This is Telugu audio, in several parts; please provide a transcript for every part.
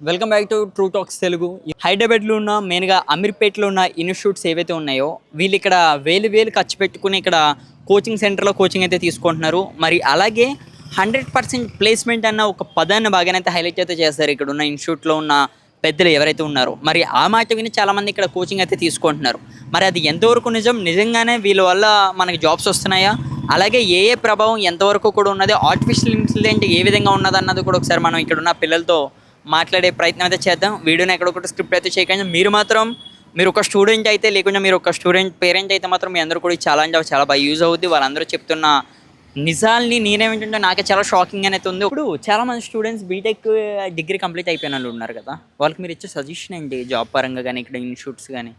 Welcome back to true talks Telugu. హైదరాబాద్లో ఉన్న మెయిన్గా అమీర్పేట్లో ఉన్న ఇన్స్టిట్యూట్స్ ఏవైతే ఉన్నాయో వీళ్ళు ఇక్కడ వేలు ఖర్చు పెట్టుకుని ఇక్కడ కోచింగ్ సెంటర్లో కోచింగ్ అయితే తీసుకుంటున్నారు. మరి అలాగే 100% ప్లేస్మెంట్ అన్న ఒక పదాన్ని బాగానైతే హైలైట్ అయితే చేస్తారు ఇక్కడ ఉన్న ఇన్స్టిట్యూట్లో ఉన్న పెద్దలు ఎవరైతే ఉన్నారో. మరి ఆ మాట విని చాలామంది ఇక్కడ కోచింగ్ అయితే తీసుకుంటున్నారు. మరి అది ఎంతవరకు నిజంగానే వీళ్ళ వల్ల మనకి జాబ్స్ వస్తున్నాయా, అలాగే ఏ ప్రభావం ఎంతవరకు కూడా ఉన్నది, ఆర్టిఫిషియల్ ఇంటెలిజెంట్ ఏ విధంగా ఉన్నది అన్నది కూడా ఒకసారి మనం ఇక్కడ ఉన్న పిల్లలతో మాట్లాడే ప్రయత్నం అయితే చేద్దాం. వీడియోని ఎక్కడొకటి స్క్రిప్ట్ అయితే చేయకండి. మీరు ఒక స్టూడెంట్ అయితే, లేకుండా మీరు ఒక స్టూడెంట్ పేరెంట్ అయితే మాత్రం మీ అందరూ కూడా చాలా బాగా యూజ్ అవుద్ది. వాళ్ళందరూ చెప్తున్న నిజాల్ని నేనేమిటంటే నాకే చాలా షాకింగ్ అనేది ఉంది. ఇప్పుడు చాలామంది స్టూడెంట్స్ బీటెక్ డిగ్రీ కంప్లీట్ అయిపోయిన వాళ్ళు ఉన్నారు కదా, వాళ్ళకి మీరు ఇచ్చే సజెషన్ ఏంటి జాబ్ పరంగా కానీ ఇక్కడ ఇన్స్టిట్యూట్స్ కానీ?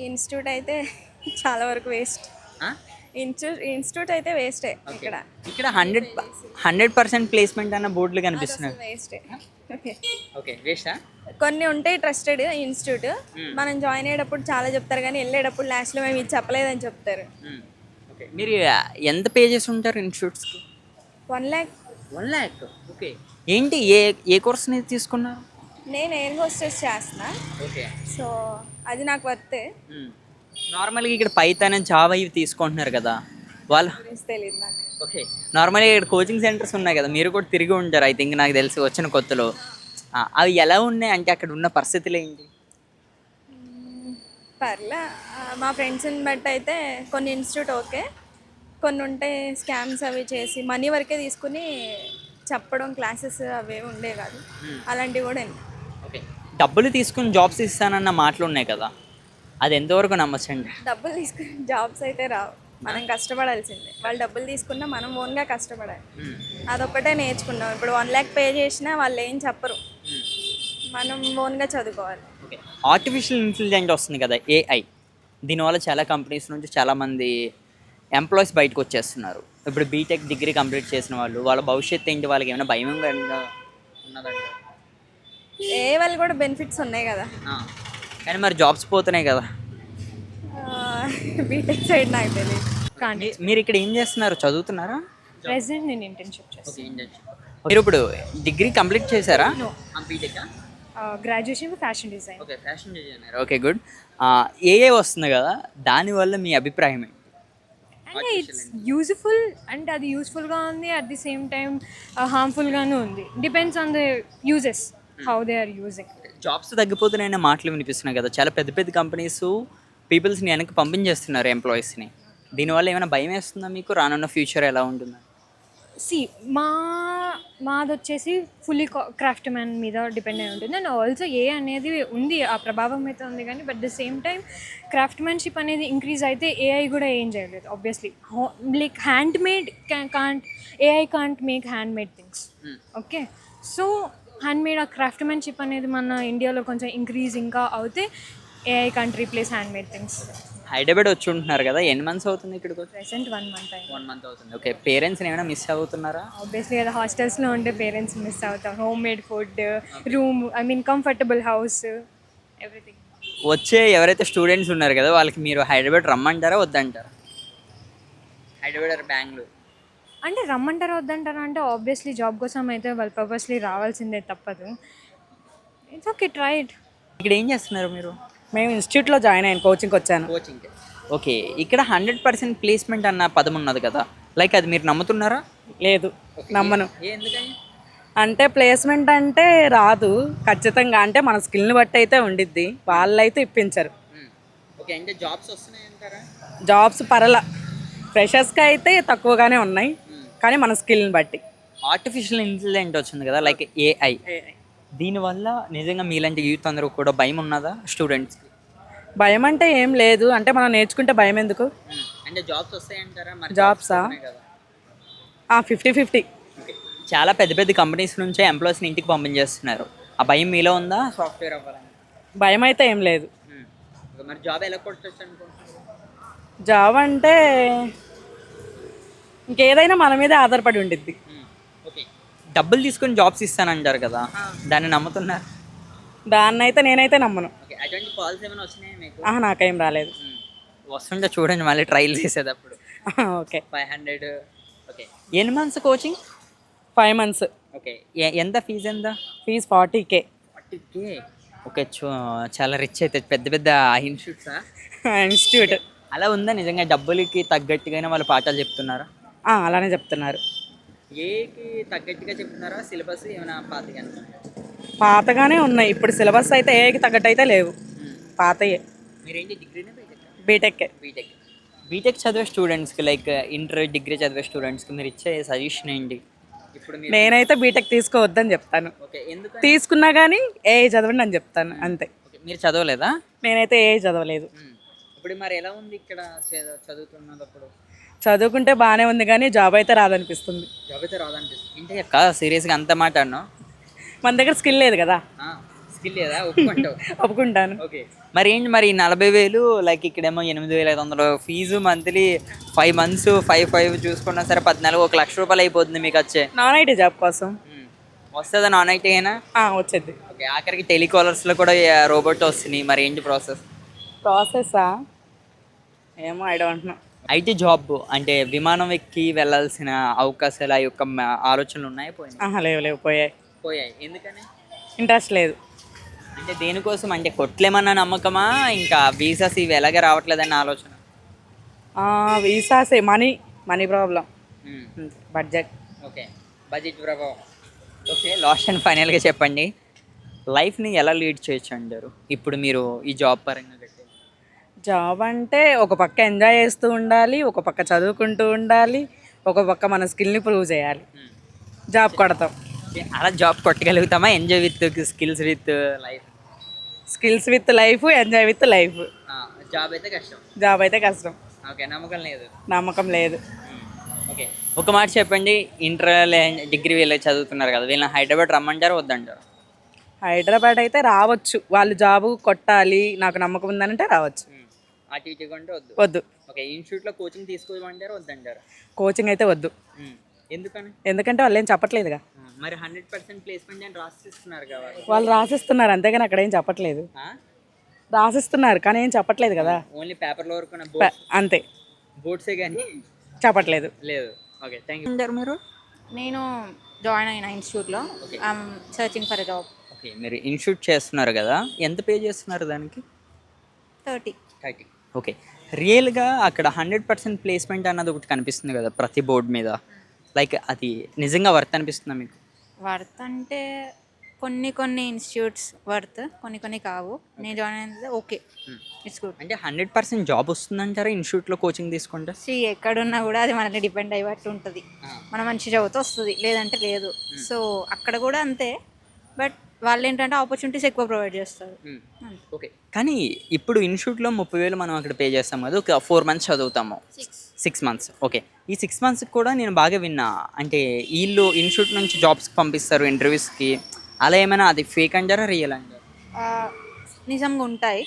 ఇన్స్టిట్యూట్ అయితే చాలా వరకు వేస్ట్. ఇన్స్టిట్యూట్ అయితే వేస్టే. ఇక్కడ 100% ప్లేస్మెంట్ అన్న బోర్డులు కనిపిస్తున్నాయి. వేస్టే. ఓకే, వేస్టా? కొన్ని ఉంటాయి ట్రస్టెడ్ ఇన్స్టిట్యూట్, మనం జాయిన్ అయ్యేటప్పుడు చాలా చెప్తారు కానీ వెళ్ళేటప్పుడు లాస్ట్లో మేము ఇది చెప్పలేదని చెప్తారు. ఓకే, మీరు ఎంత పే చేసి ఉంటారు ఇన్స్టిట్యూట్స్కి? 1 lakh. 1 lakh. ఓకే, ఏంటి ఏ కోర్స్ అనేది తీసుకున్నారు? నేను ఎయిర్ హోస్టెస్ చేస్తున్నా. ఓకే, సో అది నాకు వర్తే. నార్మల్గా ఇక్కడ పైథాన్ అండ్ జావా ఇవి తీసుకుంటున్నారు కదా వాళ్ళు, తెలియదు నాకు. ఓకే, నార్మల్గా ఇక్కడ కోచింగ్ సెంటర్స్ ఉన్నాయి కదా, మీరు కూడా తిరిగి ఉంటారు ఐ థింక్, నాకు తెలిసి వచ్చిన కొత్తలో. అవి ఎలా ఉన్నాయి అంటే అక్కడ ఉన్న పరిస్థితులు ఏంటి? పర్లే, మా ఫ్రెండ్స్ని బట్టి అయితే కొన్ని ఇన్స్టిట్యూట్ ఓకే, కొన్ని ఉంటే స్కామ్స్ అవి చేసి మనీ వరకే తీసుకుని చెప్పడం, క్లాసెస్ అవి ఉండే కాదు, అలాంటివి కూడా. ఓకే, డబ్బులు తీసుకుని జాబ్స్ ఇస్తానన్న మాటలు ఉన్నాయి కదా, అది ఎంతవరకు నమ్మచ్చండి? డబ్బులు తీసుకుని జాబ్స్ అయితే రావు, మనం కష్టపడాల్సిందే. వాళ్ళు డబ్బులు తీసుకున్నా మనం ఓన్గా కష్టపడాలి. అదొక్కటే నేర్చుకున్నాం. ఇప్పుడు 1 lakh పే చేసినా వాళ్ళు ఏం చెప్పరు, మనం ఓన్గా చదువుకోవాలి. ఓకే, ఆర్టిఫిషియల్ ఇంటెలిజెంట్ వస్తుంది కదా, ఏఐ, దీనివల్ల చాలా కంపెనీస్ నుంచి చాలామంది ఎంప్లాయీస్ బయటకు వచ్చేస్తున్నారు. ఇప్పుడు బీటెక్ డిగ్రీ కంప్లీట్ చేసిన వాళ్ళ భవిష్యత్తు ఏంటి, వాళ్ళకి ఏమైనా భయం ఉన్నదండి? ఏ వాళ్ళు కూడా బెనిఫిట్స్ ఉన్నాయి కదా, కానీ మరి జాబ్స్ పోతున్నాయి కదా. బీటెక్ సైడ్ నాకు తెలియదు. మీరు ఇక్కడ ఏం చేస్తున్నారు, చదువుతున్నారా? ప్రెసెంట్ నేను ఇంటర్న్షిప్ చేస్తాను. మీరు ఇప్పుడు డిగ్రీ కంప్లీట్ చేశారా? BTech graduation fashion design. Okay, fashion designer. Okay, good. ఏఏ వస్తుంది కదా, దానివల్ల మీ అభిప్రాయం ఏంటి? అంటే ఇట్స్ యూజ్ఫుల్, అంటే అది యూస్ఫుల్గా ఉంది, అట్ ది సేమ్ టైం హార్మ్ఫుల్గాను ఉంది. Depends on the uses, how they are using. Jobs తగ్గిపోతున్నాయనే మాటలు వినిపిస్తున్నాయి కదా, చాలా పెద్ద కంపెనీస్ పీపుల్స్ని వెనక్కి పంపించేస్తున్నారు ఎంప్లాయీస్ని. దీనివల్ల ఏమైనా భయం వేస్తుందా మీకు, రానున్న ఫ్యూచర్ ఎలా ఉంటుందా? మాది వచ్చేసి ఫుల్లీ క్రాఫ్ట్ మ్యాన్ మీద డిపెండ్ అయి ఉంటుంది. అండ్ ఆల్సో ఏ అనేది ఉంది, ఆ ప్రభావం అయితే ఉంది. కానీ but the same time craft మ్యాన్షిప్ అనేది ఇంక్రీజ్ అయితే ఏఐ కూడా ఏం చేయలేదు. Obviously like hand made AI can't make hand made things. Okay, so hand made ఆ క్రాఫ్ట్ మ్యాన్షిప్ అనేది మన ఇండియాలో కొంచెం ఇంక్రీజ్ ఇంకా అవుతే AI can't replace hand made things. Hyderabad వచ్చి ఉంటున్నారు కదా, ఎన్ని మంత్స్ అవుతుంది ఇక్కడికి? Present 1 month. 1 month అవుతుంది. ఓకే, పేరెంట్స్ని ఏమైనా మిస్ అవుతున్నారా? ఆబ్వియస్లీ కదా, హాస్టల్స్లో ఉంటే పేరెంట్స్ మిస్ అవుతాం. Home made food, room, comfortable house, everything. వచ్చే ఎవరైతే స్టూడెంట్స్ ఉన్నారు కదా, వాళ్ళకి మీరు హైదరాబాద్ రమ్మంటారా వద్దంటారా? హైదరాబాద్ ఆర్ బెంగళూరు అంటే రమ్మంటారా వద్దంటారా అంటే ఆబ్వియస్లీ జాబ్ కోసం అయితే వాళ్ళు పర్పస్లీ రావాల్సిందే, తప్పదు. It's okay, try it. ఇక్కడ ఏం చేస్తున్నారు మీరు? మేము ఇన్స్టిట్యూట్లో జాయిన్ అయ్యాను, కోచింగ్కి వచ్చాను. కోచింగ్. ఓకే, ఇక్కడ 100% ప్లేస్మెంట్ అన్న పదం ఉన్నది కదా, లైక్ అది మీరు నమ్ముతున్నారా? లేదు, నమ్మను. ఎందుకని? అంటే ప్లేస్మెంట్ అంటే రాదు ఖచ్చితంగా, అంటే మన స్కిల్ని బట్టి అయితే ఉండిద్ది, వాళ్ళైతే ఇప్పించరు. ఓకే, అంటే జాబ్స్ వస్తున్నాయంటారా? జాబ్స్ ఫ్రెషర్స్కి అయితే తక్కువగానే ఉన్నాయి, కానీ మన స్కిల్ని బట్టి. ఆర్టిఫిషియల్ ఇంటెలిజెంట్ వచ్చింది కదా, లైక్ ఏఐ, దీనివల్ల నిజంగా మీలాంటి యూత్ అందరూ కూడా భయం ఉన్నదా స్టూడెంట్స్కి? భయం అంటే ఏం లేదు, అంటే మనం నేర్చుకుంటే భయం ఎందుకు? అంటే జాబ్స్ వస్తాయంటారా? జాబ్సా 50-50. చాలా పెద్ద కంపెనీస్ నుంచే ఎంప్లాయీస్ని ఇంటికి పంపించేస్తున్నారు. ఆ భయం మీలో ఉందా సాఫ్ట్వేర్ అవ్వాలని? భయం అయితే ఏం లేదు. మరి జాబ్ ఎలా కొట్టచ్చు అనుకుంటున్నారు? జాబ్ అంటే ఇంకేదైనా మన మీదే ఆధారపడి ఉండిద్ది. ఓకే, డబ్బులు తీసుకొని జాబ్స్ ఇస్తానంటారు కదా, దాన్ని నమ్ముతున్నారు? దాన్ని అయితే నేనైతే నమ్మను. అటువంటి కాల్స్ ఏమైనా వచ్చినాయా మీకు? నాకేం రాలేదు. వస్తుంటే చూడండి మళ్ళీ ట్రైల్ చేసేటప్పుడు. ఓకే, 500. ఓకే, ఎన్ని మంత్స్ కోచింగ్? 5 months. ఓకే. ఎంత ఫీజు ఎంత? Fee 40K. 40K. ఓకే. చాలా రిచ్ అయితే పెద్ద పెద్ద ఇన్స్టిట్యూట్సా? ఇన్స్టిట్యూట్. అలా ఉందా నిజంగా డబ్బులకి తగ్గట్టుగానే వాళ్ళు పాఠాలు చెప్తున్నారా? అలానే చెప్తున్నారు. ఏకి తగ్గట్టుగా చెప్తున్నారా? సిలబస్ ఏమైనా పాతగా? పాతగానే ఉన్నాయి. ఇప్పుడు సిలబస్ అయితే ఏకి తగ్గట్టు అయితే లేవు, పాతయే. మీరేంటి డిగ్రీనా బీటెక్కే. బీటెక్? బీటెక్ చదివే స్టూడెంట్స్కి లైక్ ఇంటర్ డిగ్రీ చదివే స్టూడెంట్స్కి మీరు ఇచ్చే సజెషన్ ఏంటి? ఇప్పుడు మీరు నేనైతే బీటెక్ తీసుకోవద్దని చెప్తాను. ఓకే. ఎందుకు? తీసుకున్నా కానీ చదవండి అని చెప్తాను అంతే. ఓకే. మీరు చదవలేదా? నేనైతే చదవలేదు. ఇప్పుడు మరి ఎలా ఉంది ఇక్కడ చదువుతున్నప్పుడు? చదువుకుంటే బాగానే ఉంది కానీ జాబ్ అయితే రాదనిపిస్తుంది. జాబ్ అయితే రాదనిపిస్తుంది. ఏంటి అక్క సీరియస్గా అంత మాట అన్నావు? మన దగ్గర స్కిల్ లేదు కదా. స్కిల్ లేదా? ఒప్పుకుంటావు? ఒప్పుకుంటాను. ఓకే. మరి ఏంటి మరి 40,000 లైక్ ఇక్కడేమో 8,500 ఫీజు మంత్లీ 5 months 5 చూసుకున్నా సరే 14 1,00,000 అయిపోతుంది మీకు వచ్చే. నాన్ ఐటీ జాబ్ కోసం వస్తుందా నాన్ ఐటీ అయినా? వచ్చేది. ఓకే. ఆఖరికి టెలికాలర్స్లో కూడా రోబోట్ వస్తున్నాయి. మరి ఏంటి ప్రాసెస్సా ఏమో I don't know. IT job అంటే విమానం ఎక్కి వెళ్ళాల్సిన అవకాశాలు ఆ యొక్క ఆలోచనలు ఉన్నాయా? లేవు పోయాయి. ఎందుకని? ఇంట్రెస్ట్ లేదు. అంటే దేనికోసం? అంటే కొట్లేమన్నా నమ్మకమా, ఇంకా వీసాస్ ఇవి ఎలాగే రావట్లేదన్న ఆలోచన? వీసాసే money problem, budget. Okay. Budget ప్రభావం. ఓకే. లాస్ట్ అండ్ ఫైనల్గా చెప్పండి, లైఫ్ని ఎలా లీడ్ చేయొచ్చు అంటారు ఇప్పుడు మీరు ఈ జాబ్ పరంగా? జాబ్ అంటే ఒక పక్క ఎంజాయ్ చేస్తూ ఉండాలి, ఒక పక్క చదువుకుంటూ ఉండాలి, ఒక పక్క మన స్కిల్ని ప్రూవ్ చేయాలి. జాబ్ కొడతాం. అలా జాబ్ కొట్టగలుగుతామా? Enjoy with skills with life? Skills with life, enjoy with life. Job అయితే కష్టం. ఓకే. నమ్మకం లేదు. ఓకే. ఒక మాట చెప్పండి, ఇంటర్ డిగ్రీ వీళ్ళు చదువుతున్నారు కదా, వీళ్ళని హైదరాబాద్ రమ్మంటారు వద్దంటారు? హైదరాబాద్ అయితే రావచ్చు, వాళ్ళు జాబు కొట్టాలి నాకు నమ్మకం ఉందనంటే రావచ్చు. అటు ఇటు కొంటే వద్దు. ఓకే. ఇన్స్టిట్యూట్లో కోచింగ్ తీసుకోమంటారు వద్దంటారు? కోచింగ్ అయితే వద్దు. ఎందుకని? ఎందుకంటే వాళ్ళు ఏం చెప్పట్లేదుగా. మరి 100% ప్లేస్మెంట్ అని రాసిస్తున్నారు కదా వాళ్ళు. రాసిస్తున్నారు అంతేగాని అక్కడ ఏం చెప్పట్లేదు. రాసిస్తున్నారు కానీ ఏం చెప్పట్లేదు కదా. ఓన్లీ పేపర్లో వరకు అంతే, బోర్డ్సే కానీ చెప్పట్లేదు. లేదు. ఓకే. Thank you. మీరు? నేను జాయిన్ అయిన ఇన్స్టిట్యూట్లో I'm searching for a job. Okay. మీరు ఇన్స్టిట్యూట్ చేస్తున్నారు కదా, ఎంత పే చేస్తున్నారు దానికి? 30. ఓకే. రియల్గా అక్కడ 100% ప్లేస్మెంట్ అన్నది ఒకటి కనిపిస్తుంది కదా ప్రతి బోర్డు మీద, లైక్ అది నిజంగా వర్త్ అనిపిస్తుందా మీకు? వర్త్ అంటే కొన్ని ఇన్స్టిట్యూట్స్ వర్త్, కొన్ని కావు. నేను జాయిన్ అయినది ఓకే, ఇట్స్ గుడ్. అంటే 100% జాబ్ వస్తుందంటారా ఇన్స్టిట్యూట్లో కోచింగ్ తీసుకుంటే? ఎక్కడున్నా కూడా అది మనల్ని డిపెండ్ అయ్యేట్టు ఉంటుంది. మనం మంచి చదివితే వస్తుంది, లేదంటే లేదు. సో అక్కడ కూడా అంతే. బట్ వాళ్ళు ఏంటంటే ఆపర్చునిటీస్ ఎక్కువ ప్రొవైడ్ చేస్తారు. ఓకే. కానీ ఇప్పుడు ఇన్స్టిట్యూట్లో 30,000 మనం అక్కడ పే చేస్తాం కదా, ఒక 4 months చదువుతాము, 6 months. ఓకే. ఈ 6 months కూడా నేను బాగా విన్నా, అంటే వీళ్ళు ఇన్స్టిట్యూట్ నుంచి జాబ్స్కి పంపిస్తారు ఇంటర్వ్యూస్కి, అలా ఏమైనా అది ఫేక్ అంటారా రియల్ అంటారా? నిజంగా ఉంటాయి,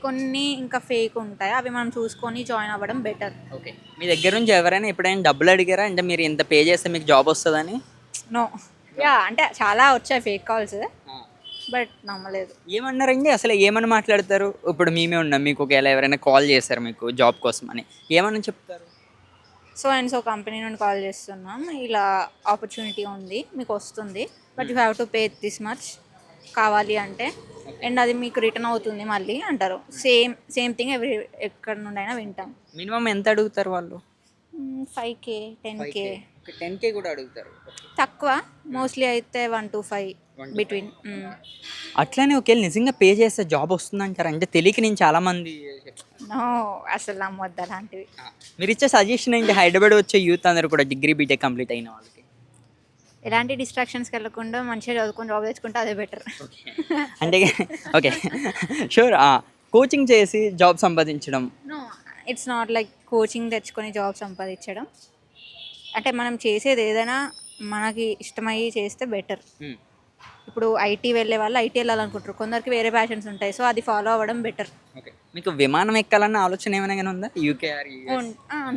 కొన్ని ఇంకా ఫేక్ ఉంటాయి. అవి మనం చూసుకొని జాయిన్ అవ్వడం బెటర్. ఓకే. మీ దగ్గర నుంచి ఎవరైనా ఎప్పుడైనా డబ్బులు అడిగారా, అంటే మీరు ఇంత పే చేస్తే మీకు జాబ్ వస్తుందని? నో. అంటే చాలా వచ్చాయి ఫేక్ కాల్స్, బట్ నమ్మలేదు. ఏమన్నారండి అసలు? ఏమని మాట్లాడతారు? ఇప్పుడు మేమే ఉన్నాం, మీకు ఒకవేళ ఎవరైనా కాల్ చేశారు మీకు జాబ్ కోసం అని, ఏమని చెప్తారు? సో కంపెనీ నుండి కాల్ చేస్తున్నాం, ఇలా ఆపర్చునిటీ ఉంది, మీకు వస్తుంది, but you have to pay this much కావాలి అంటే, అండ్ అది మీకు రిటర్న్ అవుతుంది మళ్ళీ అంటారు. సేమ్ థింగ్ ఎక్కడ నుండి అయినా వింటాం. మినిమం ఎంత అడుగుతారు వాళ్ళు? 5K 10K. 10K కూడా అడుగుతారు? తక్కువ, మోస్ట్లీ అయితే 1 to 5 బిట్వీన్. అట్లానే ఒకవేళ నిజంగా పే చేస్తే జాబ్ వస్తుందంటారు? అంటే తెలియక నేను చాలామంది నో, అసలు నమ్మొద్దు అలాంటివి. మీరు ఇచ్చే సజెషన్ ఏంటి హైదరాబాద్ వచ్చే యూత్ అందరూ కూడా, డిగ్రీ బీటెక్ కంప్లీట్ అయిన వాళ్ళకి? ఎలాంటి డిస్ట్రాక్షన్స్కి వెళ్ళకుండా మంచిగా చదువుకొని జాబ్ తెచ్చుకుంటే అదే బెటర్. అంటే ఓకే, షూర్. కోచింగ్ చేసి జాబ్ సంపాదించడం? No, it's not like coaching తెచ్చుకొని జాబ్ సంపాదించడం. అంటే మనం చేసేది ఏదైనా మనకి ఇష్టమయ్యి చేస్తే బెటర్. ఇప్పుడు ఐటీ వెళ్ళే వాళ్ళు ఐటీ వెళ్ళాలనుకుంటారు, కొందరికి వేరే ప్యాషన్స్ ఉంటాయి, సో అది ఫాలో అవ్వడం బెటర్. ఓకే. మీకు విమానం ఎక్కాలన్న ఆలోచన ఏమైనా కానీ ఉందా? యూకే?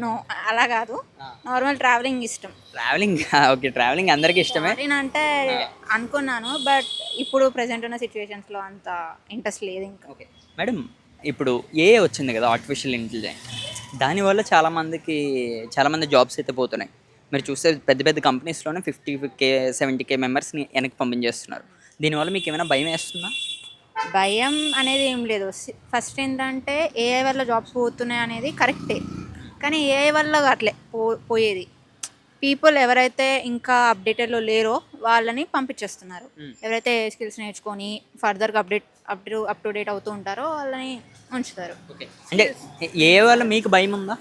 నో, అలా కాదు, నార్మల్ ట్రావెలింగ్ ఇష్టం. ట్రావెలింగ్? ఓకే. ట్రావెలింగ్ అందరికీ ఇష్టమే. అంటే అనుకున్నాను, బట్ ఇప్పుడు ప్రెసెంట్ ఉన్న సిచ్యువేషన్స్లో అంత ఇంట్రెస్ట్ లేదు ఇంకా. ఓకే మేడం, ఇప్పుడు ఏఐ వచ్చింది కదా, ఆర్టిఫిషియల్ ఇంటెలిజెన్స్, దానివల్ల చాలామంది జాబ్స్ అయితే పోతున్నాయి. మీరు చూస్తే పెద్ద పెద్ద కంపెనీస్లోనే 50K 70K మెంబర్స్ని వెనక్కి పంపించేస్తున్నారు. దీనివల్ల మీకు ఏమైనా భయం వేస్తుందా? భయం అనేది ఏం లేదు. ఫస్ట్ ఏంటంటే ఏఐ వల్ల జాబ్స్ పోతున్నాయి అనేది కరెక్టే, కానీ ఏఐ వల్ల అట్లే పోయేది. పీపుల్ ఎవరైతే ఇంకా అప్డేటెడ్లో లేరో వాళ్ళని పంపించేస్తున్నారు. ఎవరైతే స్కిల్స్ నేర్చుకొని ఫర్దర్గా అప్ టు డేట్ అవుతూ ఉంటారో వాళ్ళని ఉంచుతారు. ఓకే, అంటే ఏ వల్ల మీకు భయం ఉందా?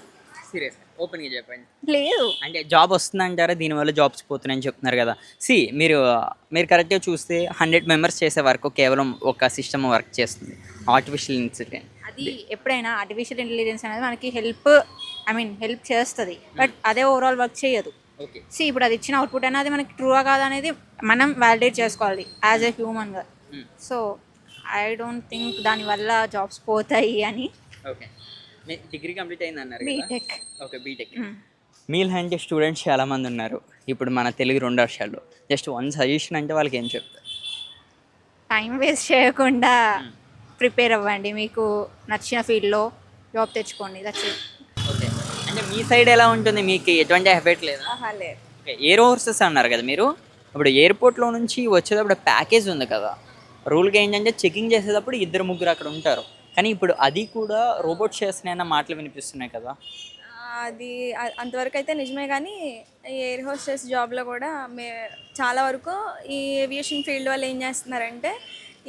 సీరియస్ ఓపెన్గా చెప్పండి. లేదు, అంటే జాబ్ వస్తుందంటారా, దీనివల్ల జాబ్స్ పోతున్నాయని చెప్తున్నారు కదా. మీరు కరెక్ట్గా చూస్తే 100 మెంబర్స్ చేసే వర్క్ కేవలం ఒక సిస్టమ్ వర్క్ చేస్తుంది, ఆర్టిఫిషియల్ ఇంటెలిజెన్స్. అది ఎప్పుడైనా ఆర్టిఫిషియల్ ఇంటెలిజెన్స్ అనేది మనకి హెల్ప్ చేస్తుంది, బట్ అదే ఓవరాల్ వర్క్ చేయదు. ఓకే, ఇప్పుడు అది ఇచ్చిన అవుట్పుట్ అనేది మనకి ట్రూగా కాదనేది మనం వ్యాలిడేట్ చేసుకోవాలి యాజ్ ఏ హ్యూమన్గా. సో ఐ డోంట్ థింక్ దానివల్ల జాబ్స్ పోతాయి అని. ఓకే, మీ డిగ్రీ కంప్లీట్ అయింది అన్నారు. బీటెక్. Okay, BTech. మీలాంటి స్టూడెంట్స్ చాలామంది ఉన్నారు ఇప్పుడు మన తెలుగు 2 వర్షాల్లో. జస్ట్ వన్ సజెషన్ అంటే వాళ్ళకి ఏం చెప్తారు? టైం వేస్ట్ చేయకుండా ప్రిపేర్ అవ్వండి, మీకు నచ్చిన ఫీల్డ్లో జాబ్ తెచ్చుకోండి. That's it. ఓకే, అంటే మీ సైడ్ ఎలా ఉంటుంది, మీకు ఎటువంటి ఎఫెక్ట్ లేదా? లేదు. ఓకే, ఎయిర్ హోర్సెస్ అన్నారు కదా మీరు. ఇప్పుడు ఎయిర్పోర్ట్లో నుంచి వచ్చేటప్పుడు ప్యాకేజ్ ఉంది కదా, రూల్గా ఏంటంటే చెకింగ్ చేసేటప్పుడు 2-3 అక్కడ ఉంటారు, కానీ ఇప్పుడు అది కూడా రోబోట్స్ చేస్తున్నాయన్న మాటలు వినిపిస్తున్నాయి కదా. అది అంతవరకు అయితే నిజమే, కానీ ఈ ఎయిర్ హోస్టెస్ జాబ్లో కూడా చాలా వరకు ఈ ఏవియేషన్ ఫీల్డ్ వాళ్ళు ఏం చేస్తున్నారంటే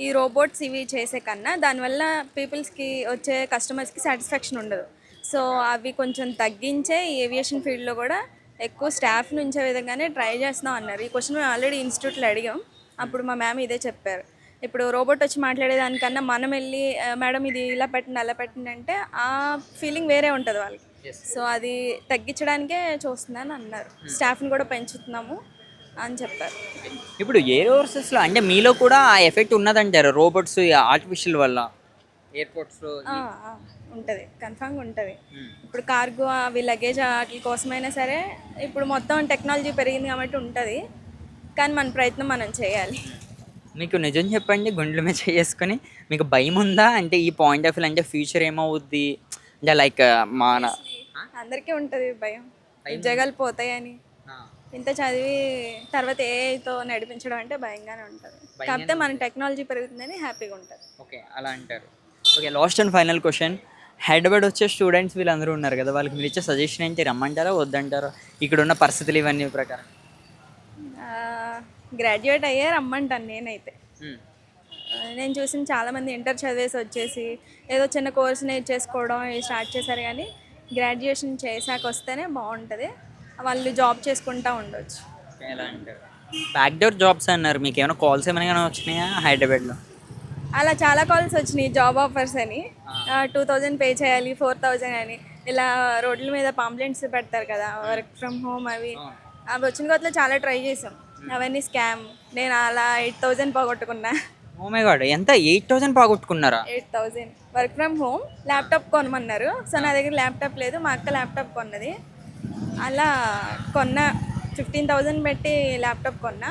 ఈ రోబోట్స్ ఇవి చేసే కన్నా దానివల్ల పీపుల్స్కి వచ్చే కస్టమర్స్కి సాటిస్ఫాక్షన్ ఉండదు. సో అవి కొంచెం తగ్గించే ఈ ఏవియేషన్ ఫీల్డ్లో కూడా ఎక్కువ స్టాఫ్ నుంచే విధంగానే ట్రై చేస్తున్నాం అన్నారు. ఈ క్వశ్చన్ మేము ఆల్రెడీ ఇన్స్టిట్యూట్లో అడిగాం, అప్పుడు మా మ్యామ్ ఇదే చెప్పారు. ఇప్పుడు రోబోట్ వచ్చి మాట్లాడేదానికన్నా మనం వెళ్ళి మేడం ఇది ఇలా పెట్టండి అలా పెట్టండి అంటే ఆ ఫీలింగ్ వేరే ఉంటుంది వాళ్ళకి. సో అది తగ్గించడానికే చూస్తున్నాను అన్నారు. స్టాఫ్ని కూడా పెంచుతున్నాము అని చెప్పారు. ఇప్పుడు ఎయిర్ హోర్సెస్లో అంటే మీలో కూడా ఆ ఎఫెక్ట్ ఉన్నదంటారు రోబోట్స్ ఆర్టిఫిషియల్ వల్ల ఎయిర్పోర్ట్స్లో? ఉంటుంది, కన్ఫామ్గా ఉంటుంది. ఇప్పుడు కార్గో అవి లగేజ్ వాటి కోసమైనా సరే ఇప్పుడు మొత్తం టెక్నాలజీ పెరిగింది కాబట్టి ఉంటుంది, కానీ మన ప్రయత్నం మనం చేయాలి. మీకు నిజం చెప్పండి, గుండెల మీద చేసుకొని మీకు భయం ఉందా? అంటే ఈ పాయింట్ ఆఫ్ వ్యూ అంటే ఫ్యూచర్ ఏమవుద్ది అంటే లైక్ మన అందరికీ ఉంటుంది భయం, ఉద్యోగాలు పోతాయని. ఇంత చదివి తర్వాత ఏఐతో నడిపించడం అంటే భయంగానే ఉంటుంది, కాకపోతే మన టెక్నాలజీ పెరుగుతుందని హ్యాపీగా ఉంటుంది. ఓకే, అలా అంటారు. Okay, last and final question. Hyderabad వచ్చే స్టూడెంట్స్ వీళ్ళందరూ ఉన్నారు కదా, వాళ్ళకి మీరు ఇచ్చే సజెషన్ ఏంటి? రమ్మంటారా వద్దంటారా ఇక్కడ ఉన్న పరిస్థితులు ఇవన్నీ ప్రకారం? గ్రాడ్యుయేట్ అయ్యే రమ్మంటాను నేనైతే. నేను చూసిన చాలామంది ఇంటర్ చదివేసి వచ్చేసి ఏదో చిన్న కోర్స్ నేర్చేసుకోవడం స్టార్ట్ చేశారు, కానీ గ్రాడ్యుయేషన్ చేశాక వస్తేనే బాగుంటుంది, వాళ్ళు జాబ్ చేసుకుంటూ ఉండొచ్చు. ఎలా అంటారు? బ్యాక్డోర్ జాబ్స్ అన్నారు, మీకు ఏమైనా కాల్స్ ఏమైనా వచ్చినాయా హైదరాబాద్లో? అలా చాలా కాల్స్ వచ్చినాయి, జాబ్ ఆఫర్స్ అని. 2000 పే చేయాలి, 4000 అని, ఇలా రోడ్ల మీద పాంప్లెంట్స్ పెడతారు కదా వర్క్ ఫ్రమ్ హోమ్, అవి వచ్చిన కొత్తలో చాలా ట్రై చేసాం, అవన్నీ స్కామ్. నేను అలా 8000 పోగొట్టుకున్నా. ఓ మై గాడ్, ఎంత 8000 పోగొట్టుకున్నారా? 8000 వర్క్ ఫ్రమ్ హోమ్. ల్యాప్టాప్ కొనమన్నారు, సో నా దగ్గర ల్యాప్టాప్ లేదు, మా అక్క ల్యాప్టాప్ కొన్నది. అలా కొన్న 15,000 పెట్టి ల్యాప్టాప్ కొన్నా.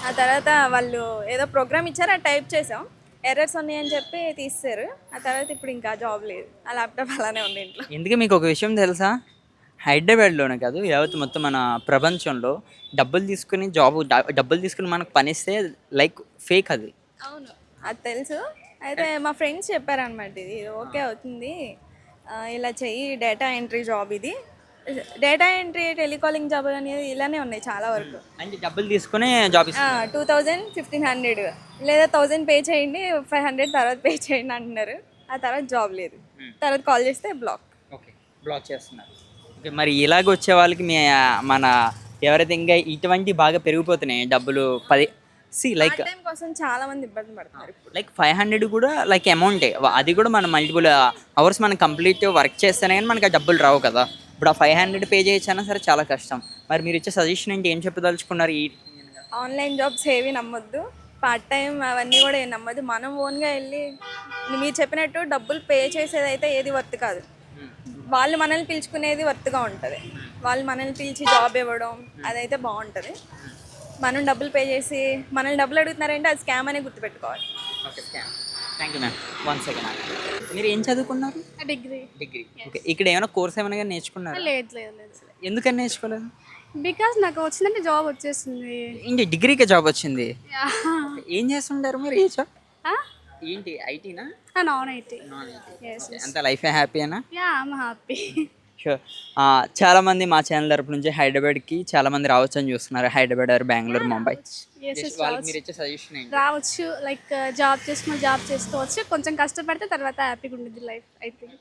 ఆ తర్వాత వాళ్ళు ఏదో ప్రోగ్రామ్ ఇచ్చారు, అది టైప్ చేసాం, ఎర్రర్స్ ఉన్నాయని చెప్పి తీసేశారు. ఆ తర్వాత ఇప్పుడు ఇంకా జాబ్ లేదు, ఆ ల్యాప్టాప్ అలానే ఉంది ఇంట్లో. ఎందుకు మీకు ఒక విషయం తెలుసా, హైదరాబాద్లోనే కాదు యావత్ మొత్తం మన ప్రపంచంలో డబ్బులు తీసుకుని మనకు పనిస్తే లైక్ ఫేక్ అది. అవును, అది తెలుసు. అయితే మా ఫ్రెండ్స్ చెప్పారనమాట, ఇది ఓకే అవుతుంది, ఇలా చెయ్యి, డేటా ఎంట్రీ జాబ్ ఇది. డేటా ఎంట్రీ, టెలికాలింగ్ జాబ్ అనేది ఇలానే ఉన్నాయి చాలా వరకు. అంటే డబ్బులు తీసుకుని జాబ్ 2000, 1500 లేదా 1000 పే చేయండి, 500 తర్వాత పే చేయండి అంటున్నారు. ఆ తర్వాత జాబ్ లేదు, తర్వాత కాల్ చేస్తే బ్లాక్. ఓకే, బ్లాక్ చేస్తున్నారు. ఓకే, మరి ఇలాగ వచ్చే వాళ్ళకి మన ఎవరైతే ఇంకా ఇటువంటి బాగా పెరిగిపోతున్నాయి డబ్బులు 10 లైక్ టైం కోసం చాలా మంది ఇబ్బంది పడుతున్నారు ఇప్పుడు. లైక్ 500 కూడా లైక్ అమౌంటే, అది కూడా మనం మల్టిపుల్ అవర్స్ మనం కంప్లీట్ వర్క్ చేస్తేనే కానీ మనకి ఆ డబ్బులు రావు కదా. ఇప్పుడు ఆ 500 పే చేయొచ్చన్నా సరే చాలా కష్టం. మరి మీరు ఇచ్చే సజెషన్ ఏంటి, ఏం చెప్పదలుచుకున్నారు? ఆన్లైన్ జాబ్స్ ఏవి నమ్మొద్దు, పార్ట్ టైం అవన్నీ కూడా ఏం నమ్మొద్దు. మనం ఓన్గా వెళ్ళి మీరు చెప్పినట్టు డబ్బులు పే చేసేది అయితే ఏది వర్త్ కాదు, వాళ్ళు మనల్ని పిలుచుకునేది వర్త్గా ఉంటుంది. వాళ్ళు మనల్ని పిలిచి జాబ్ ఇవ్వడం అదైతే బాగుంటుంది. మనం డబ్బులు పే చేసి మనల్ని డబ్బులు అడుగుతున్నారంటే అది స్కామ్ అనే గుర్తుపెట్టుకోవాలి. Okay, thank you ma'am. 1 second. మీరు ఏం చదువుకున్నారు? డిగ్రీ. డిగ్రీ. ఓకే, ఇక్కడ ఏమైనా కోర్స్ ఏమైనా నేర్చుకున్నారు? లేదు లేదు లేదు. ఎందుకని నేర్చుకోలేదు? బికాస్ నాకు వచ్చిందంటే జాబ్ వచ్చేస్తుంది. ఏంటి డిగ్రీకే జాబ్ వచ్చింది? ఏం చేస్తుంటారు మీరు? ఏ జాబ్ ఏంటి? ఐటీనా? Non IT. అంత లైఫ్ హ్యాపీనా? Yeah I'm happy. షూర్. చాలామంది మా ఛానల్ తరపు నుంచి హైదరాబాద్కి చాలామంది రావచ్చు అని చూస్తున్నారు. హైదరాబాద్ ఆర్ బెంగళూరు, ముంబై. వాళ్ళకి మీరు ఇచ్చే సజెషన్ ఏంటి? రావచ్చు, లైక్ జాబ్ చేసుకోవచ్చు, కొంచెం కష్టపడితే తర్వాత హ్యాపీగా ఉంటుంది లైఫ్, ఐ థింక్.